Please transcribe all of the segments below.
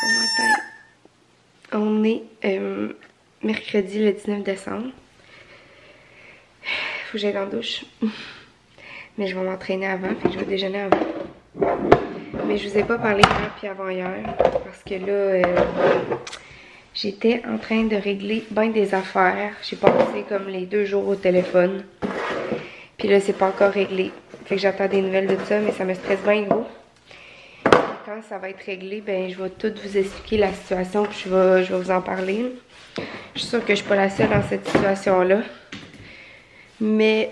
Bon matin. On est mercredi le 19 décembre. Faut que j'aille dans la douche. Mais je vais m'entraîner avant, fait que je vais déjeuner avant. Mais je vous ai pas parlé hier puis avant hier. Parce que là, j'étais en train de régler bien des affaires. J'ai passé comme les 2 jours au téléphone. Puis là, c'est pas encore réglé. Fait que j'attends des nouvelles de ça, mais ça me stresse bien gros. Quand ça va être réglé, ben je vais tout vous expliquer la situation, puis je vais vous en parler. Je suis sûre que je suis pas la seule dans cette situation-là. Mais,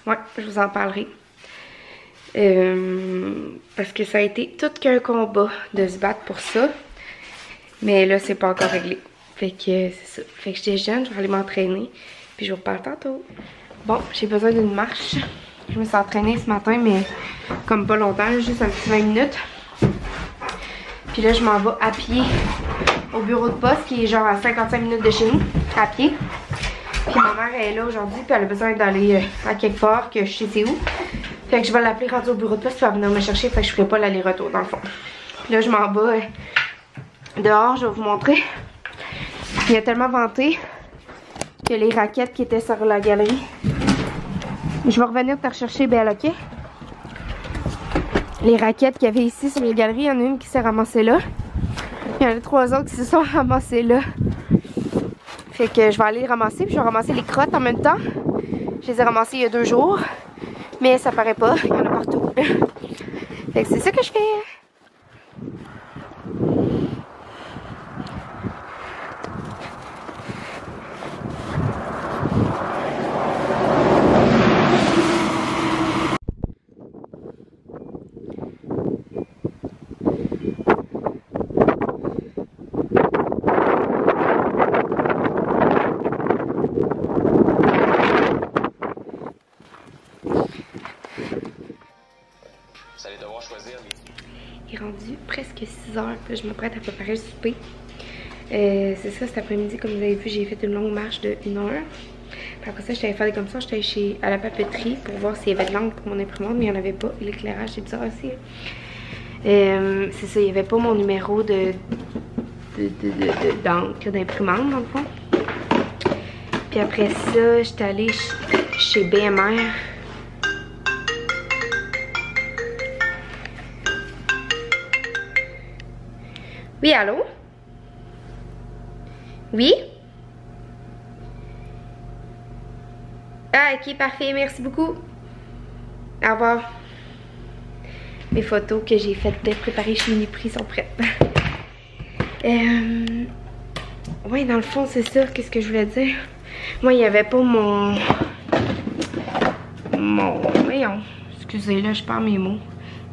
ouais, je vous en parlerai. Parce que ça a été tout qu'un combat de se battre pour ça. Mais là, c'est pas encore réglé. Fait que c'est ça. Fait que je déjeune, je vais aller m'entraîner. Puis je vous reparle tantôt. Bon, j'ai besoin d'une marche. Je me suis entraînée ce matin, mais comme pas longtemps, juste un petit 20 minutes. Puis là, je m'en vais à pied au bureau de poste, qui est genre à 55 minutes de chez nous, à pied. Puis ma mère est là aujourd'hui, puis elle a besoin d'aller à quelque part, que je sais c'est où. Fait que je vais l'appeler rendu au bureau de poste, puis elle va venir me chercher, fait que je ferai pas l'aller-retour dans le fond. Puis là, je m'en vais dehors, je vais vous montrer. Il a tellement venté que les raquettes qui étaient sur la galerie. Je vais revenir te rechercher, Belle, ok? Les raquettes qu'il y avait ici sur les galeries, il y en a une qui s'est ramassée là. Il y en a 3 autres qui se sont ramassées là. Fait que je vais aller les ramasser, puis je vais ramasser les crottes en même temps. Je les ai ramassées il y a 2 jours. Mais ça paraît pas, il y en a partout. Fait que c'est ça que je fais. Il est rendu presque 6 heures, puis je me prête à préparer le souper. C'est ça, cet après-midi, comme vous avez vu, j'ai fait une longue marche de 1 heure. Puis après ça, j'étais allée faire des comme ça, j'étais à la papeterie pour voir s'il y avait de l'encre pour mon imprimante, mais il n'y en avait pas. Et l'éclairage, c'est bizarre aussi. C'est ça, il n'y avait pas mon numéro d'encre, d'imprimante dans le fond. Puis après ça, j'étais allée chez BMR. Oui, allô? Oui? Ah, ok, parfait, merci beaucoup. Au revoir. Mes photos que j'ai faites préparer chez Uniprix sont prêtes. Oui, dans le fond, c'est ça. Qu'est-ce que je voulais dire? Moi, il n'y avait pas mon... Voyons. Excusez, là, je perds mes mots.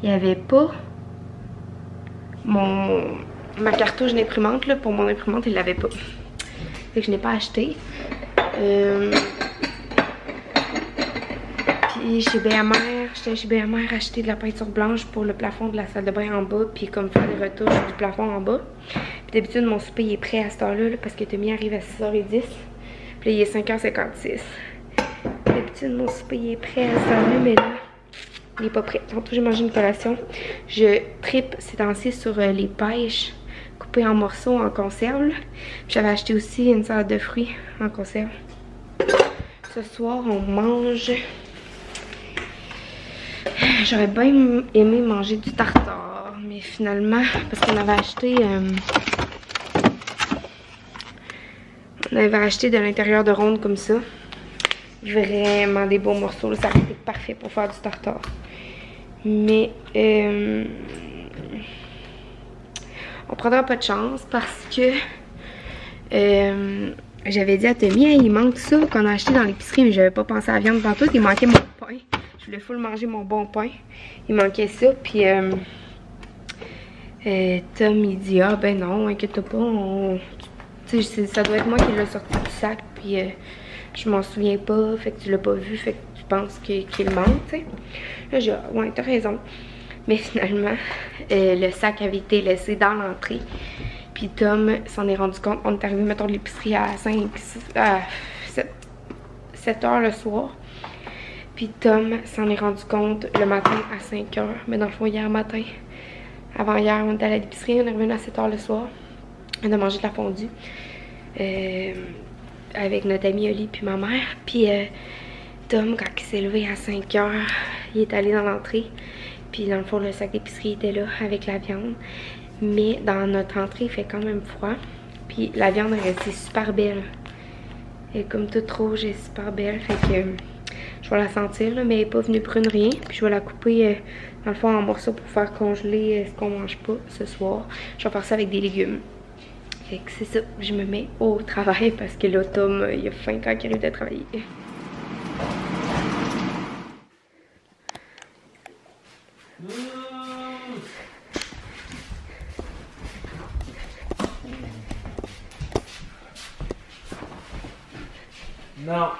Il n'y avait pas ma cartouche d'imprimante, là, pour mon imprimante, il l'avait pas. Fait que je n'ai pas acheté. Puis chez BMR, j'étais chez BMR acheter de la peinture blanche pour le plafond de la salle de bain en bas, puis comme faire des retouches du plafond en bas. Puis d'habitude, mon souper il est prêt à cette heure-là, là, parce que Tommy arrive à 6h10. Puis là, il est 5h56. D'habitude, mon souper il est prêt à cette heure-là, mais là, il est pas prêt. Tantôt, j'ai mangé une collation. Je tripe ces temps-ci sur les pêches coupées en morceaux en conserve. J'avais acheté aussi une salade de fruits en conserve. Ce soir, on mange... J'aurais bien aimé manger du tartare, mais finalement, parce qu'on avait acheté... on avait acheté de l'intérieur de ronde comme ça. Vraiment des beaux morceaux. Là, ça aurait été parfait pour faire du tartare. Mais on prendra pas de chance parce que j'avais dit à Tommy, hey, il manque ça qu'on a acheté dans l'épicerie, mais j'avais pas pensé à la viande tantôt. Il manquait mon pain. Je voulais full manger mon bon pain. Il manquait ça. Puis Tom il dit, ah ben non, inquiète-toi pas. Tu sais, ça doit être moi qui l'ai sorti du sac. Puis je m'en souviens pas. Fait que tu l'as pas vu. Fait que tu penses qu'il manque, tu sais. Là, j'ai dit, ouais, t'as raison. Mais finalement, le sac avait été laissé dans l'entrée. Puis Tom s'en est rendu compte. On est arrivé, mettons, de l'épicerie à 7 heures le soir. Puis Tom s'en est rendu compte le matin à 5 heures. Mais dans le fond, hier matin, Avant hier, on était à l'épicerie, on est revenu assez tard le soir. On a mangé de la fondue. Avec notre amie Oli puis ma mère. Puis Tom, quand il s'est levé à 5 h, il est allé dans l'entrée. Puis dans le fond, le sac d'épicerie était là avec la viande. Mais dans notre entrée, il fait quand même froid. Puis la viande est restée super belle. Elle est comme toute rouge et super belle. Fait que je vais la sentir là, mais elle n'est pas venue brune rien. Puis je vais la couper dans le fond en morceaux pour faire congeler ce qu'on mange pas ce soir. Je vais faire ça avec des légumes. Fait que c'est ça, je me mets au travail parce que là, Tom, il a faim quand il arrive de travailler. Non.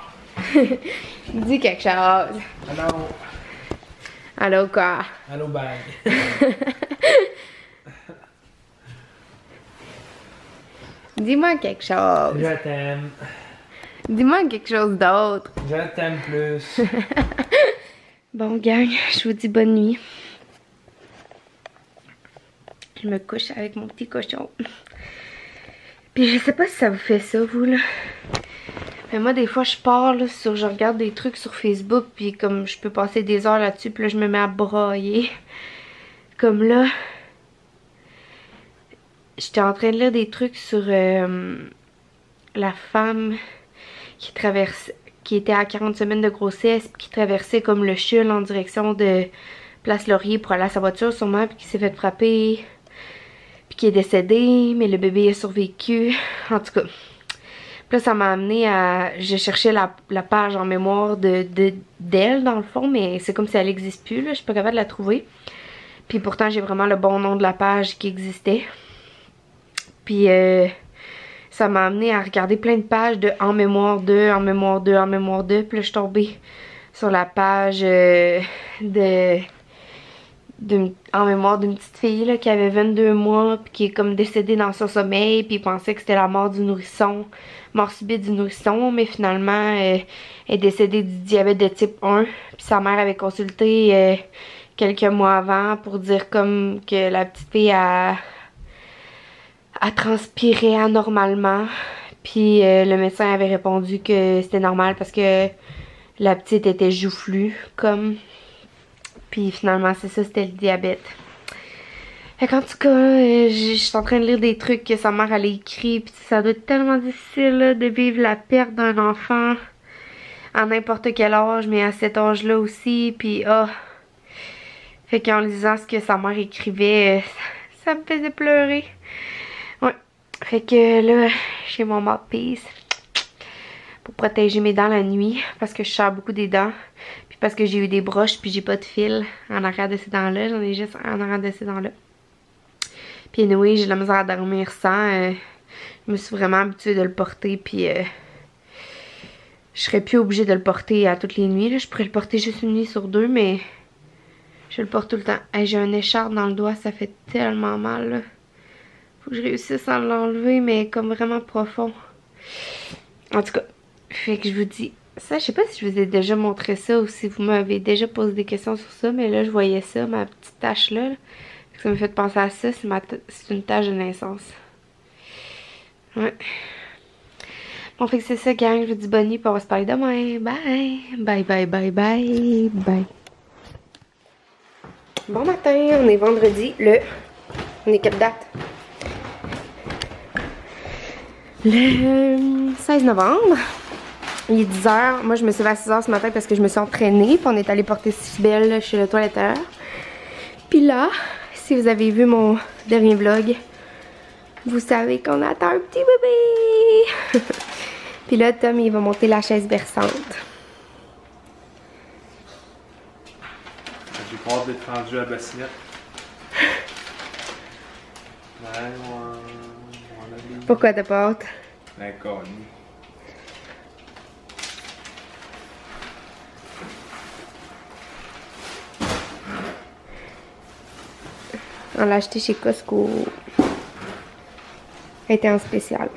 Dis quelque chose. Allô. Allô quoi? Allô bag. Dis-moi quelque chose. Je t'aime. Dis-moi quelque chose d'autre. Je t'aime plus. Bon gang, je vous dis bonne nuit. Je me couche avec mon petit cochon. Puis je sais pas si ça vous fait ça vous là. Mais moi des fois je pars là, je regarde des trucs sur Facebook puis comme je peux passer des heures là-dessus puis là je me mets à brailler. Comme là, j'étais en train de lire des trucs sur la femme qui était à 40 semaines de grossesse puis qui traversait comme le CHUL en direction de Place Laurier pour aller à sa voiture sûrement puis qui s'est fait frapper puis qui est décédé mais le bébé a survécu. En tout cas, puis là ça m'a amené à... Je cherchais la page en mémoire d'elle dans le fond mais c'est comme si elle n'existe plus là, je suis pas capable de la trouver. Puis pourtant j'ai vraiment le bon nom de la page qui existait. Puis ça m'a amené à regarder plein de pages de en mémoire de, en mémoire de, en mémoire de. Puis là je suis tombée sur la page en mémoire d'une petite fille là, qui avait 22 mois puis qui est comme décédée dans son sommeil puis pensait que c'était la mort du nourrisson, mort subite du nourrisson, mais finalement elle est décédée du diabète de type 1 puis sa mère avait consulté quelques mois avant pour dire comme que la petite fille a transpiré anormalement puis le médecin avait répondu que c'était normal parce que la petite était joufflue comme. Puis finalement, c'est ça, c'était le diabète. Fait qu'en tout cas, je suis en train de lire des trucs que sa mère elle a écrit. Puis ça doit être tellement difficile là, de vivre la perte d'un enfant à n'importe quel âge, mais à cet âge-là aussi. Puis fait qu'en lisant ce que sa mère écrivait, ça me faisait pleurer. Ouais. Fait que là, j'ai mon mouthpiece pour protéger mes dents la nuit parce que je serre beaucoup des dents. Parce que j'ai eu des broches puis j'ai pas de fil en arrière de ces dents-là. J'en ai juste en arrière de ces dents-là. Puis anyway, j'ai de la misère à dormir sans. Je me suis vraiment habituée de le porter puis je serais plus obligée de le porter à toutes les nuits. Là. Je pourrais le porter juste une nuit sur deux, mais je le porte tout le temps. Hey, j'ai un écharpe dans le doigt, ça fait tellement mal. Là. Faut que je réussisse à l'enlever, mais comme vraiment profond. En tout cas, fait que je vous dis... Ça, je sais pas si je vous ai déjà montré ça ou si vous m'avez déjà posé des questions sur ça, mais là, je voyais ça, ma petite tache là. Ça me fait penser à ça, c'est une tache de naissance. Ouais. Bon, fait que c'est ça, gang. Je vous dis bonne nuit, puis on va se parler demain. Bye! Bye, bye, bye, bye, bye. Bon matin, on est vendredi, on est quelle date? Le 16 novembre. Il est 10 h. Moi, je me suis levée à 6 h ce matin parce que je me suis entraînée. Puis on est allé porter Cybelle chez le toiletteur. Puis là, si vous avez vu mon dernier vlog, vous savez qu'on attend un petit bébé. Puis là, Tom, il va monter la chaise berçante. J'ai peur d'être rendu à la bassinette. Ouais, Pourquoi t'as pas hâte? D'accord. On l'a acheté chez Costco. Elle était en spécial.